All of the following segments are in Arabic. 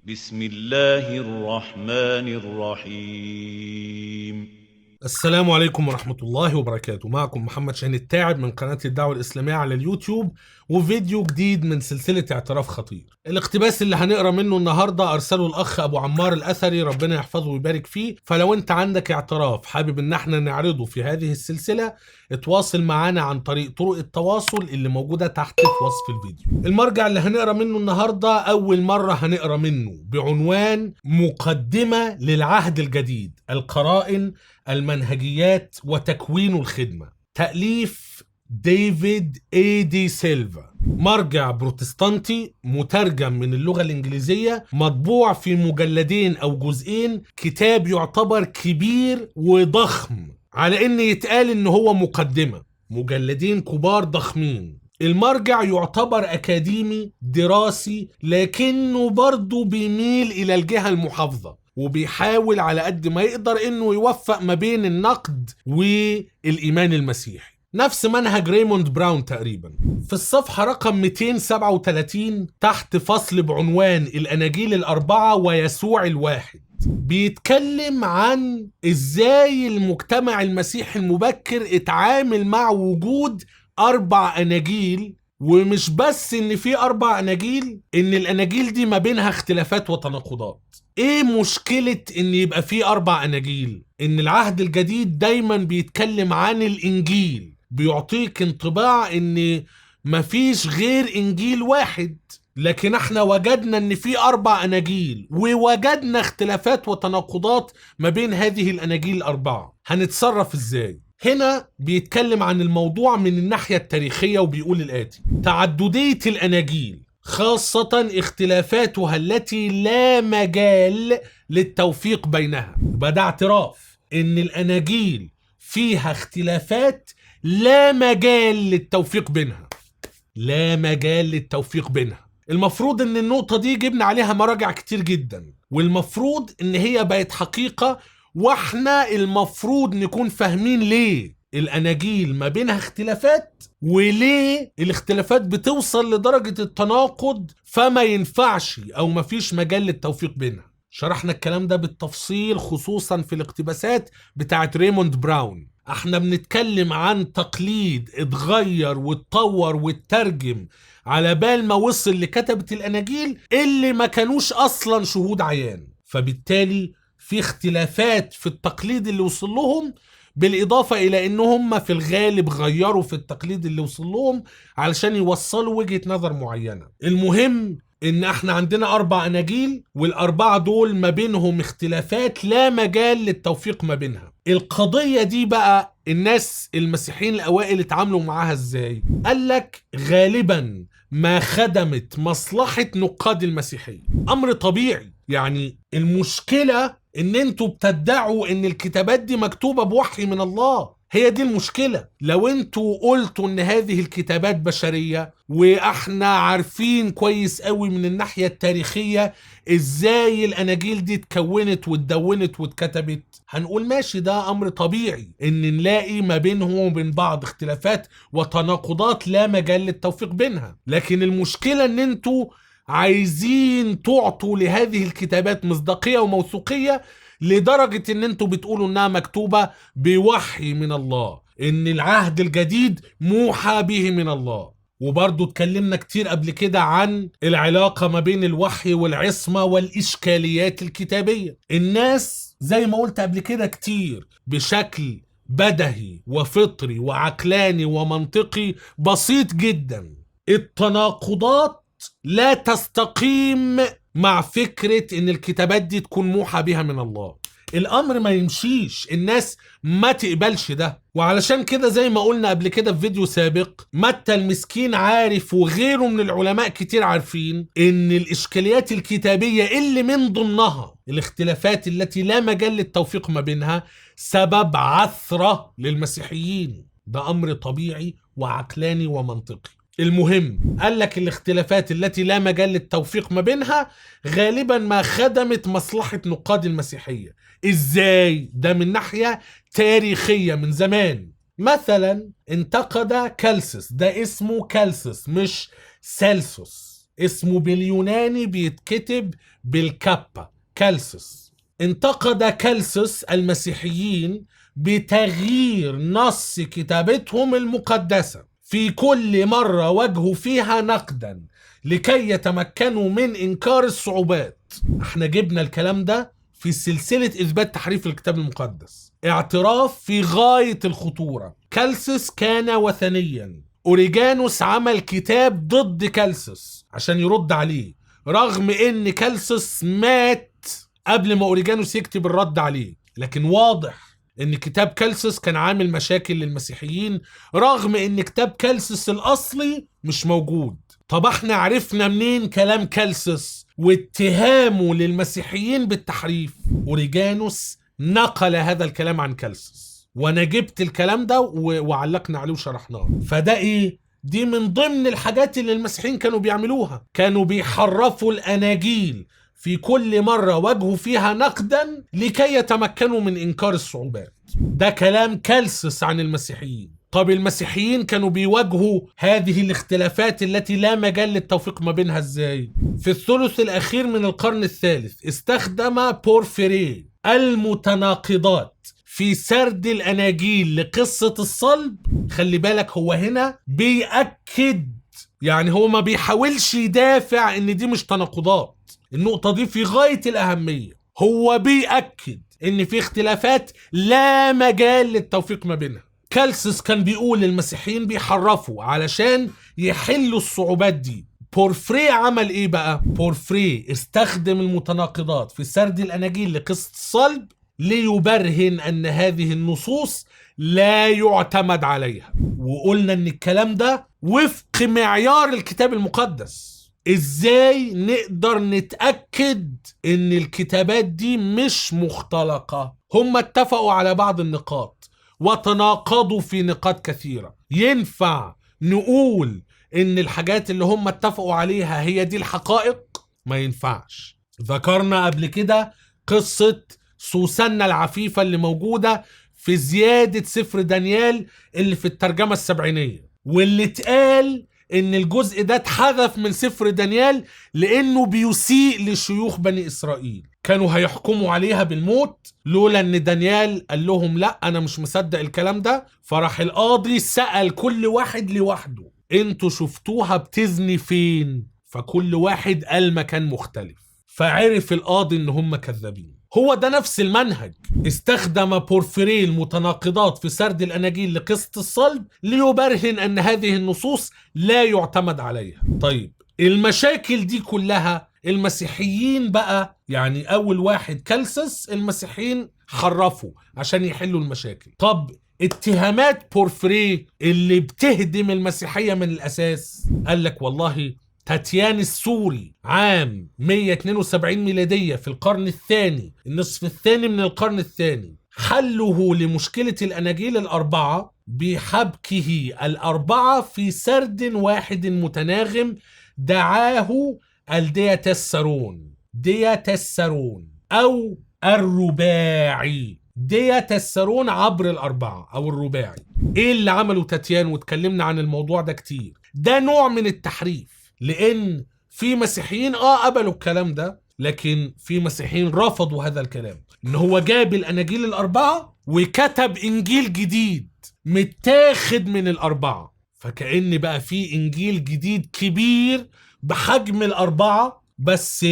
بسم الله الرحمن الرحيم. السلام عليكم ورحمة الله وبركاته. معكم محمد شاهين التاعب من قناة الدعوة الإسلامية على اليوتيوب، وفيديو جديد من سلسلة اعتراف خطير. الاقتباس اللي هنقرأ منه النهاردة أرسله الأخ أبو عمار الأثري، ربنا يحفظه ويبارك فيه. فلو أنت عندك اعتراف حابب إن احنا نعرضه في هذه السلسلة، اتواصل معانا عن طريق طرق التواصل اللي موجودة تحت في وصف الفيديو. المرجع اللي هنقرأ منه النهاردة أول مرة هنقرأ منه بعنوان مقدمة للعهد الجديد، القرائن، المنهجيات وتكوين الخدمة، تأليف ديفيد دي سيلفا. مرجع بروتستانتي مترجم من اللغة الإنجليزية، مطبوع في مجلدين أو جزئين، كتاب يعتبر كبير وضخم على إن يتقال إن هو مقدمة، مجلدين كبار ضخمين. المرجع يعتبر أكاديمي دراسي، لكنه برضه بيميل إلى الجهة المحافظة، وبيحاول على قد ما يقدر انه يوفق ما بين النقد والايمان المسيحي، نفس منهج ريموند براون تقريبا. في الصفحة رقم 237 تحت فصل بعنوان الاناجيل الاربعة ويسوع الواحد، بيتكلم عن ازاي المجتمع المسيحي المبكر اتعامل مع وجود 4 اناجيل. ومش بس ان في 4 اناجيل، ان الاناجيل دي ما بينها اختلافات وتناقضات. ايه مشكلة ان يبقى في 4 اناجيل؟ ان العهد الجديد دايما بيتكلم عن الانجيل، بيعطيك انطباع ان مفيش غير انجيل واحد، لكن احنا وجدنا ان في 4 اناجيل، ووجدنا اختلافات وتناقضات ما بين هذه الاناجيل ال4. هنتصرف ازاي؟ هنا بيتكلم عن الموضوع من الناحية التاريخية، وبيقول الآتي: تعددية الأناجيل، خاصة اختلافاتها التي لا مجال للتوفيق بينها. بدأ اعتراف ان الأناجيل فيها اختلافات لا مجال للتوفيق بينها، لا مجال للتوفيق بينها. المفروض ان النقطة دي جبنا عليها مراجع كتير جدا، والمفروض ان هي بقت حقيقة، واحنا المفروض نكون فاهمين ليه الاناجيل ما بينها اختلافات، وليه الاختلافات بتوصل لدرجة التناقض، فما ينفعش او ما فيش مجال للتوفيق بينها. شرحنا الكلام ده بالتفصيل، خصوصا في الاقتباسات بتاعت ريموند براون. احنا بنتكلم عن تقليد اتغير واتطور واترجم على بال ما وصل لكتبة الاناجيل اللي ما كانوش اصلا شهود عيان، فبالتالي في اختلافات في التقليد اللي وصل لهم، بالإضافة إلى إنهم في الغالب غيروا في التقليد اللي وصل لهم علشان يوصلوا وجهة نظر معينة. المهم إن إحنا عندنا 4 أناجيل، والأربعة دول ما بينهم اختلافات لا مجال للتوفيق ما بينها. القضية دي بقى الناس المسيحيين الأوائل اتعاملوا معاها إزاي؟ قالك غالبا ما خدمت مصلحة نقاد المسيحية. أمر طبيعي، يعني المشكلة ان انتوا بتدعوا ان الكتابات دي مكتوبة بوحي من الله، هي دي المشكلة. لو انتوا قلتوا ان هذه الكتابات بشرية، واحنا عارفين كويس قوي من الناحية التاريخية ازاي الاناجيل دي اتكونت واتدونت واتكتبت، هنقول ماشي، ده امر طبيعي ان نلاقي ما بينهم وبين بعض اختلافات وتناقضات لا مجال للتوفيق بينها. لكن المشكلة ان انتوا عايزين تعطوا لهذه الكتابات مصداقية وموثوقية لدرجة ان انتوا بتقولوا انها مكتوبة بوحي من الله، ان العهد الجديد موحى به من الله. وبرضو اتكلمنا كتير قبل كده عن العلاقة ما بين الوحي والعصمة والإشكاليات الكتابية. الناس زي ما قلت قبل كده كتير بشكل بدهي وفطري وعقلاني ومنطقي بسيط جدا، التناقضات لا تستقيم مع فكرة ان الكتابات دي تكون موحى بها من الله. الامر ما يمشيش، الناس ما تقبلش ده. وعلشان كده زي ما قلنا قبل كده في فيديو سابق، متى المسكين عارف وغيره من العلماء كتير عارفين ان الاشكاليات الكتابية اللي من ضمنها الاختلافات التي لا مجال للتوفيق ما بينها سبب عثرة للمسيحيين. ده امر طبيعي وعقلاني ومنطقي. المهم قال لك الاختلافات التي لا مجال للتوفيق ما بينها غالبا ما خدمت مصلحة نقاد المسيحية. ازاي؟ ده من ناحية تاريخية من زمان. مثلا انتقد كالسس، ده اسمه كالسس مش سيلسوس، اسمه باليوناني بيتكتب بالكابا، كالسس. انتقد كالسس المسيحيين بتغيير نص كتابتهم المقدسة في كل مرة واجهوا فيها نقدا لكي يتمكنوا من إنكار الصعوبات. احنا جبنا الكلام ده في سلسلة إثبات تحريف الكتاب المقدس، اعتراف في غاية الخطورة. كالسس كان وثنيا، أوريجانوس عمل كتاب ضد كالسس عشان يرد عليه، رغم ان كالسس مات قبل ما أوريجانوس يكتب الرد عليه. لكن واضح ان كتاب كالسس كان عامل مشاكل للمسيحيين، رغم ان كتاب كالسس الأصلي مش موجود. طب احنا عرفنا منين كلام كالسس واتهامه للمسيحيين بالتحريف؟ أوريجانوس نقل هذا الكلام عن كالسس، وانا جبت الكلام ده وعلقنا عليه وشرحناه. فده ايه؟ دي من ضمن الحاجات اللي المسيحيين كانوا بيعملوها، كانوا بيحرفوا الأناجيل في كل مرة واجهوا فيها نقدا لكي يتمكنوا من إنكار الصعوبات. ده كلام كالسس عن المسيحيين. طب المسيحيين كانوا بيواجهوا هذه الاختلافات التي لا مجال للتوفيق ما بينها ازاي؟ في الثلث الأخير من القرن الثالث استخدم بورفيري المتناقضات في سرد الأناجيل لقصة الصلب. خلي بالك، هو هنا بيأكد، يعني هو ما بيحاولش يدافع ان دي مش تناقضات. النقطة دي في غاية الأهمية. هو بيأكد ان في اختلافات لا مجال للتوفيق ما بينها. كالسس كان بيقول المسيحيين بيحرفوا علشان يحلوا الصعوبات دي. بورفري عمل ايه بقى؟ بورفري استخدم المتناقضات في سرد الأناجيل لقصة الصلب ليبرهن أن هذه النصوص لا يعتمد عليها. وقلنا أن الكلام ده وفق معيار الكتاب المقدس. إزاي نقدر نتأكد أن الكتابات دي مش مختلقة؟ هم اتفقوا على بعض النقاط وتناقضوا في نقاط كثيرة. ينفع نقول أن الحاجات اللي هم اتفقوا عليها هي دي الحقائق؟ ما ينفعش. ذكرنا قبل كده قصة سوسنة العفيفة اللي موجودة في زيادة سفر دانيال اللي في الترجمة السبعينية، واللي اتقال ان الجزء ده اتحذف من سفر دانيال لانه بيسيء لشيوخ بني اسرائيل. كانوا هيحكموا عليها بالموت لولا ان دانيال قال لهم لا انا مش مصدق الكلام ده. فراح القاضي سأل كل واحد لوحده انتوا شفتوها بتزني فين؟ فكل واحد قال مكان مختلف. فعرف القاضي ان هم كذابين. هو ده نفس المنهج. استخدم بورفيري المتناقضات في سرد الأناجيل لقصة الصلب ليبرهن أن هذه النصوص لا يعتمد عليها. طيب المشاكل دي كلها المسيحيين بقى، يعني أول واحد كالسس، المسيحيين حرفوا عشان يحلوا المشاكل. طب اتهامات بورفيري اللي بتهدم المسيحية من الأساس، قال لك والله تاتيان السوري عام 172 ميلادية في القرن الثاني، النصف الثاني من القرن الثاني، حله لمشكلة الأناجيل الأربعة بحبكه الأربعة في سرد واحد متناغم دعاه الدياتسرون، دياتسرون أو الرباعي، دياتسرون عبر الأربعة أو الرباعي. إيه اللي عمله تاتيان؟ واتكلمنا عن الموضوع ده كتير. ده نوع من التحريف، لأن في مسيحيين قبلوا الكلام ده، لكن في مسيحيين رفضوا هذا الكلام. إن هو جاب الأناجيل الأربعة وكتب إنجيل جديد متاخد من الأربعة، فكأن بقى في إنجيل جديد كبير بحجم الأربعة. بس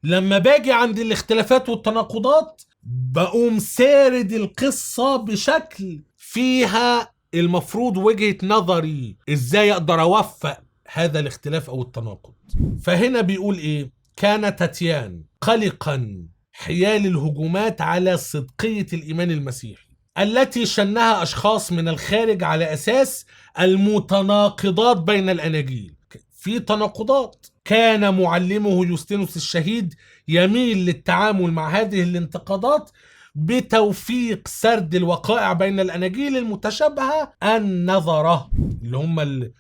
لما باجي عند الاختلافات والتناقضات بقوم سارد القصة بشكل فيها المفروض وجهة نظري إزاي أقدر أوفق هذا الاختلاف أو التناقض. فهنا بيقول إيه؟ كان تاتيان قلقا حيال الهجومات على صدقية الإيمان المسيحي التي شنها أشخاص من الخارج على أساس المتناقضات بين الأناجيل. في تناقضات. كان معلمه يوستينوس الشهيد يميل للتعامل مع هذه الانتقادات بتوفيق سرد الوقائع بين الأناجيل المتشابهة النظرة، اللي هم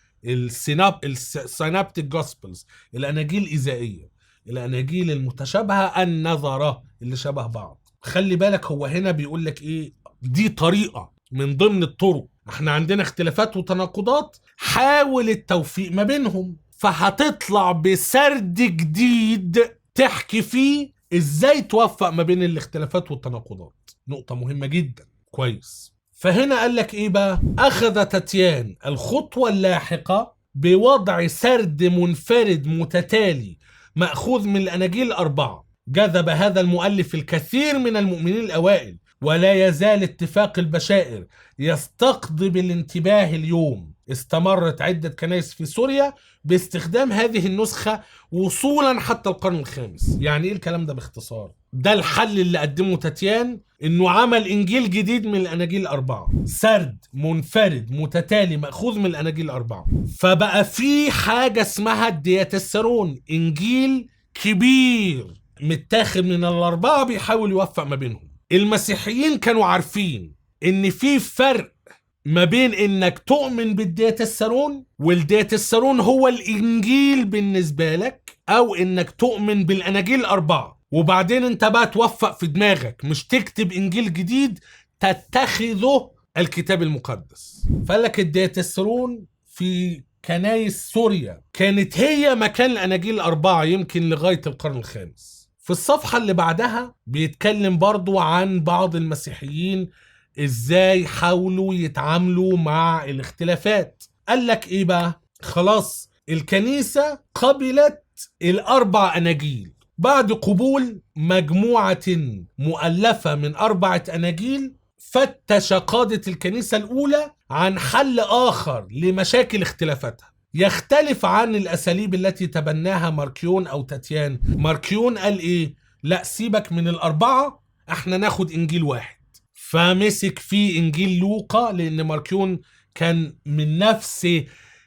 السينابتيك جوسبلز، الأناجيل الإيذائية، الأناجيل المتشابهة النظرة اللي شبه بعض. خلي بالك هو هنا بيقول لك إيه؟ دي طريقة من ضمن الطرق. احنا عندنا اختلافات وتناقضات، حاول التوفيق ما بينهم. فهتطلع بسرد جديد تحكي فيه ازاي توفق ما بين الاختلافات والتناقضات. نقطة مهمة جدا. كويس. فهنا قال لك ايه بقى؟ اخذ تاتيان الخطوة اللاحقة بوضع سرد منفرد متتالي مأخوذ من الأناجيل الأربعة. جذب هذا المؤلف الكثير من المؤمنين الأوائل، ولا يزال اتفاق البشائر يستقطب الانتباه اليوم. استمرت عدة كنائس في سوريا باستخدام هذه النسخة وصولا حتى القرن الخامس. يعني ايه الكلام ده باختصار؟ ده الحل اللي قدمه تاتيان، انه عمل انجيل جديد من الاناجيل الاربعة، سرد منفرد متتالي مأخوذ من الاناجيل الاربعة. فبقى في حاجة اسمها الدياتسرون، انجيل كبير متاخد من الاربعة بيحاول يوفق ما بينهم. المسيحيين كانوا عارفين ان في فرق ما بين انك تؤمن بالدياتسرون، والدياتسرون هو الانجيل بالنسبة لك، او انك تؤمن بالاناجيل الاربعة وبعدين انت بقى توفق في دماغك، مش تكتب انجيل جديد تتخذه الكتاب المقدس. فقالك الدياتسرون في كنايس سوريا كانت هي مكان الاناجيل الاربعة يمكن لغاية القرن الخامس. في الصفحة اللي بعدها بيتكلم برضو عن بعض المسيحيين ازاي حاولوا يتعاملوا مع الاختلافات. قال لك ايه بقى؟ خلاص الكنيسة قبلت الاربع اناجيل بعد قبول مجموعة مؤلفة من 4 اناجيل. فتش قادة الكنيسة الاولى عن حل اخر لمشاكل اختلافاتها يختلف عن الاساليب التي تبناها ماركيون او تاتيان. ماركيون قال ايه؟ لا سيبك من ال4، احنا ناخد انجيل واحد. فمسك فيه انجيل لوقا، لان ماركيون كان من نفس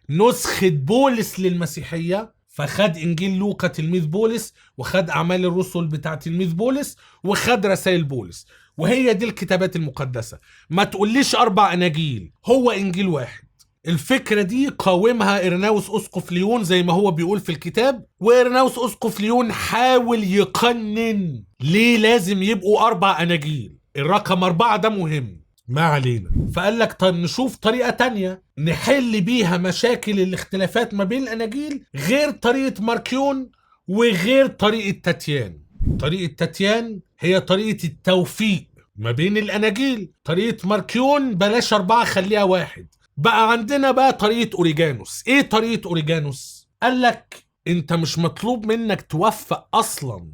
نسخة بولس للمسيحية، فخد انجيل لوقا تلميذ بولس، وخد اعمال الرسل بتاع تلميذ بولس، وخد رسائل بولس، وهي دي الكتابات المقدسة. ما تقوليش 4 اناجيل، هو انجيل واحد. الفكرة دي قاومها إرناوس أسقف ليون زي ما هو بيقول في الكتاب، وإرناوس أسقف ليون حاول يقنن ليه لازم يبقوا 4 أناجيل. الرقم 4 ده مهم، ما علينا. فقال لك طيب نشوف طريقة تانية نحل بيها مشاكل الاختلافات ما بين الأناجيل غير طريقة ماركيون وغير طريقة تاتيان. طريقة تاتيان هي طريقة التوفيق ما بين الأناجيل، طريقة ماركيون بلاش 4 خليها 1. بقى عندنا بقى طريقة أوريجانوس. ايه طريقة أوريجانوس؟ قال لك انت مش مطلوب منك توفق اصلا،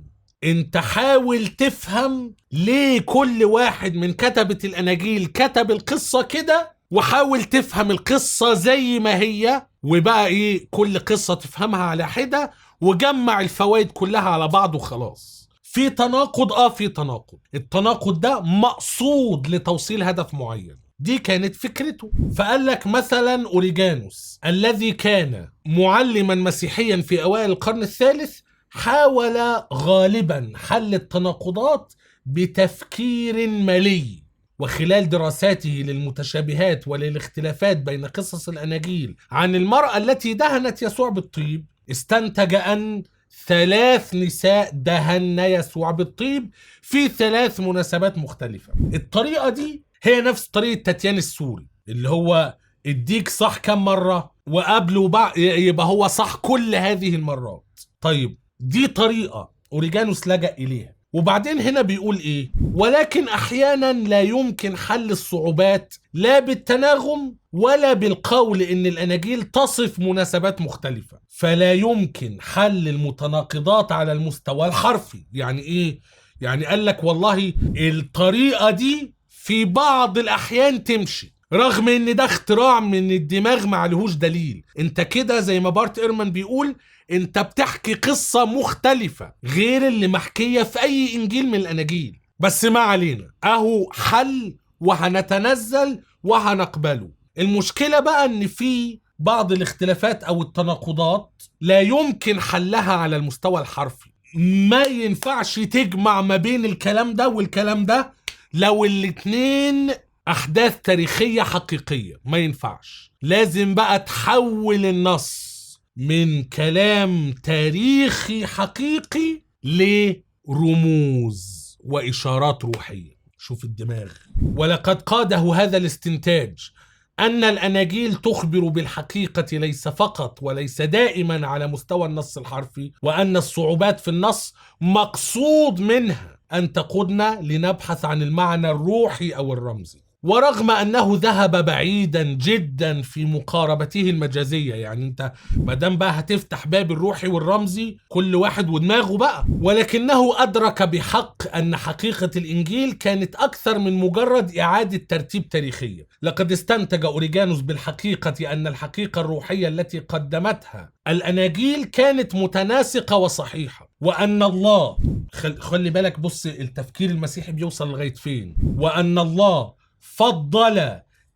انت حاول تفهم ليه كل واحد من كتبة الاناجيل كتب القصة كده، وحاول تفهم القصة زي ما هي، وبقى ايه كل قصة تفهمها على حدة، وجمع الفوائد كلها على بعض وخلاص. في تناقض، في تناقض، التناقض ده مقصود لتوصيل هدف معين. دي كانت فكرته. فقال لك مثلا أوريجانوس الذي كان معلما مسيحيا في أوائل القرن الثالث حاول غالبا حل التناقضات بتفكير مالي، وخلال دراساته للمتشابهات وللاختلافات بين قصص الأناجيل عن المرأة التي دهنت يسوع بالطيب، استنتج أن 3 نساء دهن يسوع بالطيب في 3 مناسبات مختلفة. الطريقة دي هي نفس طريقة تاتيان السوري، اللي هو اديك صح كم مرة وقبله وبعد يبقى هو صح كل هذه المرات. طيب دي طريقة أوريجانوس لجأ إليها. وبعدين هنا بيقول إيه؟ ولكن أحيانا لا يمكن حل الصعوبات لا بالتناغم ولا بالقول إن الأناجيل تصف مناسبات مختلفة، فلا يمكن حل المتناقضات على المستوى الحرفي. يعني إيه؟ يعني قال لك والله الطريقة دي في بعض الأحيان تمشي، رغم ان ده اختراع من الدماغ ما عليهوش دليل. انت كده زي ما بارت إيرمان بيقول، انت بتحكي قصة مختلفة غير اللي محكية في اي انجيل من الاناجيل. بس ما علينا، اهو حل وهنتنزل وهنقبله. المشكلة بقى ان في بعض الاختلافات او التناقضات لا يمكن حلها على المستوى الحرفي. ما ينفعش تجمع ما بين الكلام ده والكلام ده لو الاتنين احداث تاريخية حقيقية، ما ينفعش. لازم بقى تحول النص من كلام تاريخي حقيقي لرموز واشارات روحية. شوف الدماغ. ولقد قاده هذا الاستنتاج أن الأناجيل تخبر بالحقيقة ليس فقط وليس دائما على مستوى النص الحرفي، وأن الصعوبات في النص مقصود منها أن تقودنا لنبحث عن المعنى الروحي أو الرمزي. ورغم أنه ذهب بعيدا جدا في مقاربته المجازية، يعني أنت مادام بقى هتفتح باب الروحي والرمزي كل واحد ودماغه بقى، ولكنه أدرك بحق أن حقيقة الإنجيل كانت أكثر من مجرد إعادة ترتيب تاريخية. لقد استنتج أوريجانوس بالحقيقة أن الحقيقة الروحية التي قدمتها الأناجيل كانت متناسقة وصحيحة، وأن الله خلي بالك، بص التفكير المسيحي بيوصل لغاية فين، وأن الله فضل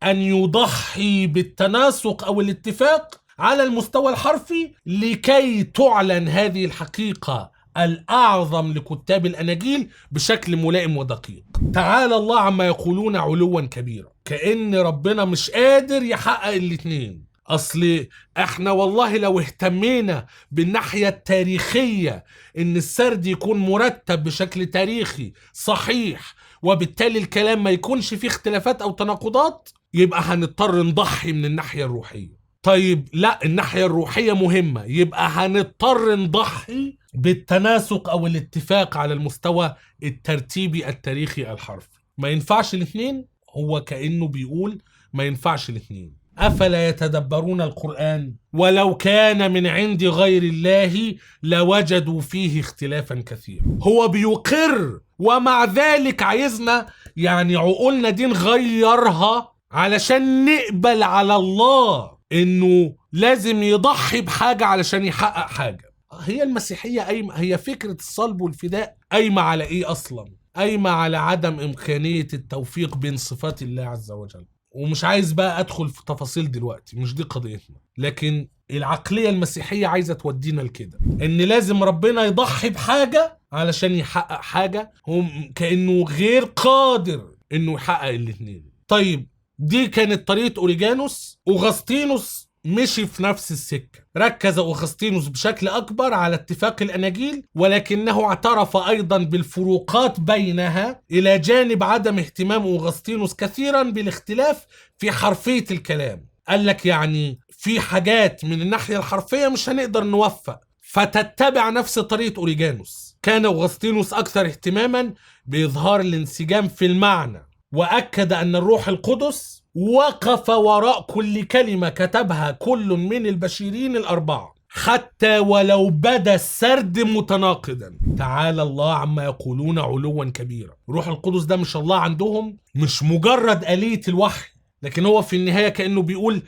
أن يضحي بالتناسق أو الاتفاق على المستوى الحرفي لكي تعلن هذه الحقيقة الأعظم لكتاب الأناجيل بشكل ملائم ودقيق. تعالى الله عما يقولون علوا كبيرا، كأن ربنا مش قادر يحقق الاتنين. أصل احنا والله لو اهتمينا بالناحية التاريخية ان السرد يكون مرتب بشكل تاريخي صحيح، وبالتالي الكلام ما يكونش فيه اختلافات او تناقضات، يبقى هنضطر نضحي من الناحية الروحية. طيب لا، الناحية الروحية مهمة، يبقى هنضطر نضحي بالتناسق او الاتفاق على المستوى الترتيبي التاريخي الحرفي. ما ينفعش الاثنين، هو كأنه بيقول ما ينفعش الاثنين. أفلا يتدبرون القرآن ولو كان من عند غير الله لوجدوا فيه اختلافا كثيرا. هو بيقر، ومع ذلك عايزنا يعني عقولنا دي نغيرها علشان نقبل على الله إنه لازم يضحي بحاجة علشان يحقق حاجة. هي المسيحية هي فكرة الصلب والفداء قايمة على إيه أصلا؟ قايمة على عدم إمكانية التوفيق بين صفات الله عز وجل. ومش عايز بقى أدخل في تفاصيل دلوقتي، مش دي قضيتنا، لكن العقلية المسيحية عايزة تودينا لكده، إن لازم ربنا يضحي بحاجة علشان يحقق حاجة هم كأنه غير قادر إنه يحقق الاثنين. طيب دي كانت طريقة أوريجانوس. أوغسطينوس مشي في نفس السكة، ركز أوغسطينوس بشكل أكبر على اتفاق الأناجيل، ولكنه اعترف أيضا بالفروقات بينها، إلى جانب عدم اهتمام أوغسطينوس كثيرا بالاختلاف في حرفية الكلام. قال لك يعني في حاجات من الناحية الحرفية مش هنقدر نوفق، فتتبع نفس طريقة أوريجانوس. كان أوغسطينوس أكثر اهتماما بإظهار الانسجام في المعنى، وأكد أن الروح القدس وقف وراء كل كلمة كتبها كل من البشيرين الأربعة، حتى ولو بدا السرد متناقضا. تعالى الله عما يقولون علوا كبيرا. روح القدس ده مش الله عندهم، مش مجرد آلية الوحي، لكن هو في النهاية كأنه بيقول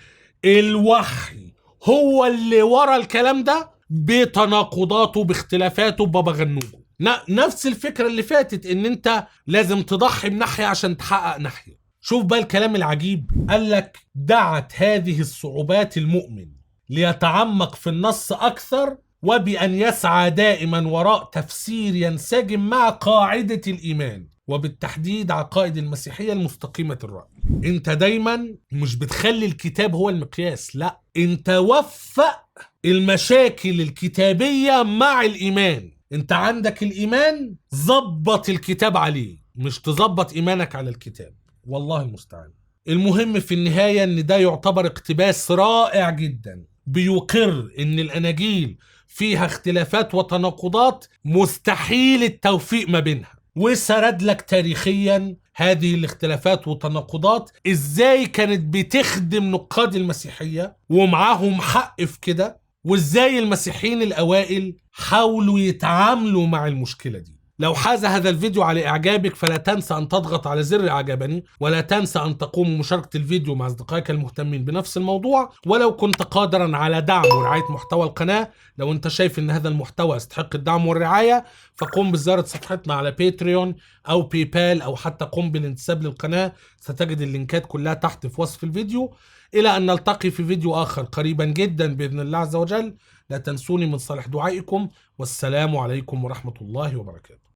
الوحي هو اللي ورا الكلام ده بتناقضاته باختلافاته ببغنوجه. نفس الفكرة اللي فاتت، ان انت لازم تضحي بناحية عشان تحقق ناحية. شوف بقى الكلام العجيب، قال لك دعت هذه الصعوبات المؤمن ليتعمق في النص أكثر، وبأن يسعى دائما وراء تفسير ينسجم مع قاعدة الإيمان، وبالتحديد عقائد المسيحية المستقيمة الرأي. انت دايما مش بتخلي الكتاب هو المقياس، لا، انت وفق المشاكل الكتابية مع الإيمان. انت عندك الإيمان، ظبط الكتاب عليه، مش تظبط إيمانك على الكتاب. والله المستعان. المهم في النهاية ان ده يعتبر اقتباس رائع جدا، بيقر ان الأناجيل فيها اختلافات وتناقضات مستحيل التوفيق ما بينها، وسرد لك تاريخيا هذه الاختلافات والتناقضات ازاي كانت بتخدم نقاد المسيحية ومعاهم حق في كده، وازاي المسيحيين الأوائل حاولوا يتعاملوا مع المشكلة دي. لو حاز هذا الفيديو على إعجابك فلا تنسى أن تضغط على زر إعجابني، ولا تنسى أن تقوم بمشاركة الفيديو مع أصدقائك المهتمين بنفس الموضوع. ولو كنت قادرا على دعم ورعاية محتوى القناة، لو أنت شايف أن هذا المحتوى يستحق الدعم والرعاية، فقم بزيارة صفحتنا على باتريون أو بايبال، أو حتى قم بالانتساب للقناة. ستجد اللينكات كلها تحت في وصف الفيديو. إلى أن نلتقي في فيديو آخر قريبا جدا بإذن الله عز وجل. لا تنسوني من صالح دعائكم، والسلام عليكم ورحمة الله وبركاته.